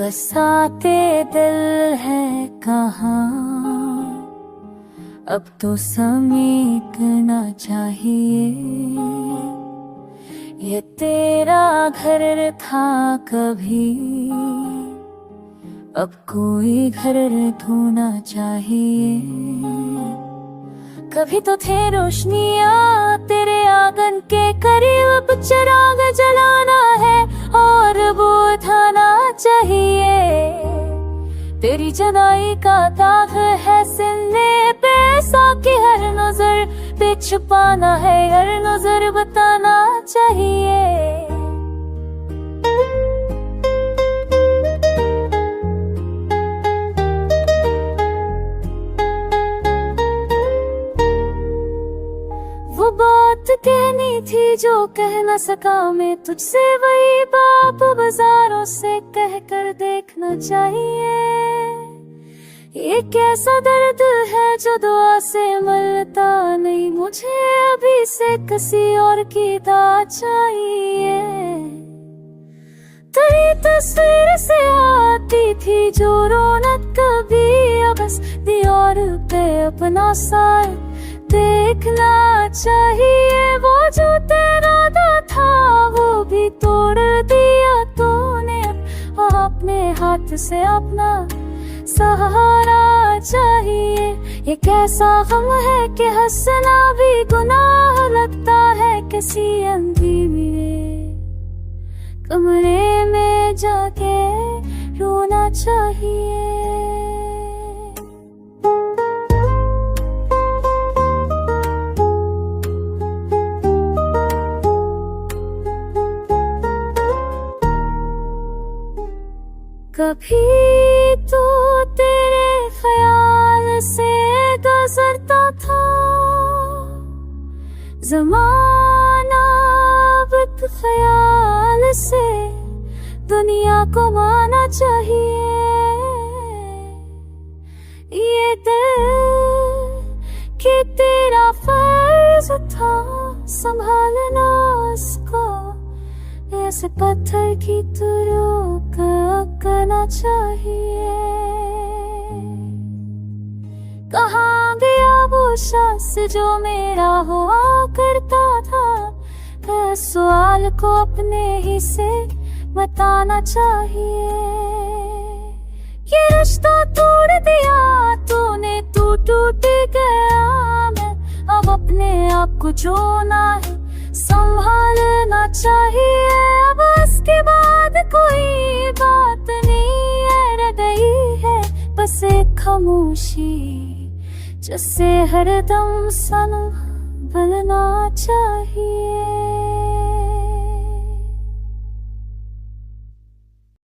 बसाते दिल है कहाँ, अब तो समेटना चाहिए। ये तेरा घर था कभी, अब कोई घर ढूंढना चाहिए। कभी तो थे रोशनियाँ तेरे आंगन के करीब, अब चिराग जलाना है और वो उठाना चाहिए। तेरी जनाई का दाग है सीने पे, साकी हर नजर पे छुपाना है, हर नजर बताना चाहिए। वो बात कहनी थी जो कह न सका मैं तुझसे, वही बाप बाजारों से कह कर देखना चाहिए। ये कैसा दर्द है जो दुआ से मिलता नहीं, मुझे अभी से किसी और की दाद चाहिए। तेरी तस्वीर से आती थी जो रौनक कभी, अब बस दीवार पे अपना साथ देखना चाहिए। वो जो तेरा था वो भी तोड़ दिया तूने, अपने हाथ से अपना सहारा चाहिए। ये कैसा गम है कि हंसना भी गुनाह लगता है, किसी अंधेरे कमरे में जाके रोना चाहिए। कभी तो तेरे ख्याल से गुजरता था ज़माना, अब ख्याल से दुनिया को माना चाहिए। ये दिल कि तेरा फर्ज था संभालना उसको, ऐसे पत्थर की तरह करना चाहिए। कहाँ गया वो शख्स जो मेरा हुआ करता था, इस सवाल को अपने ही से बताना चाहिए। ये रिश्ता तोड़ दिया तूने, तू टूट गया मैं, अब अपने आप को जोना है संभालना चाहिए। अब इसके बाद कोई बात नहीं रह गई है, बस एक खामोशी जिससे हरदम संभलना चाहिए।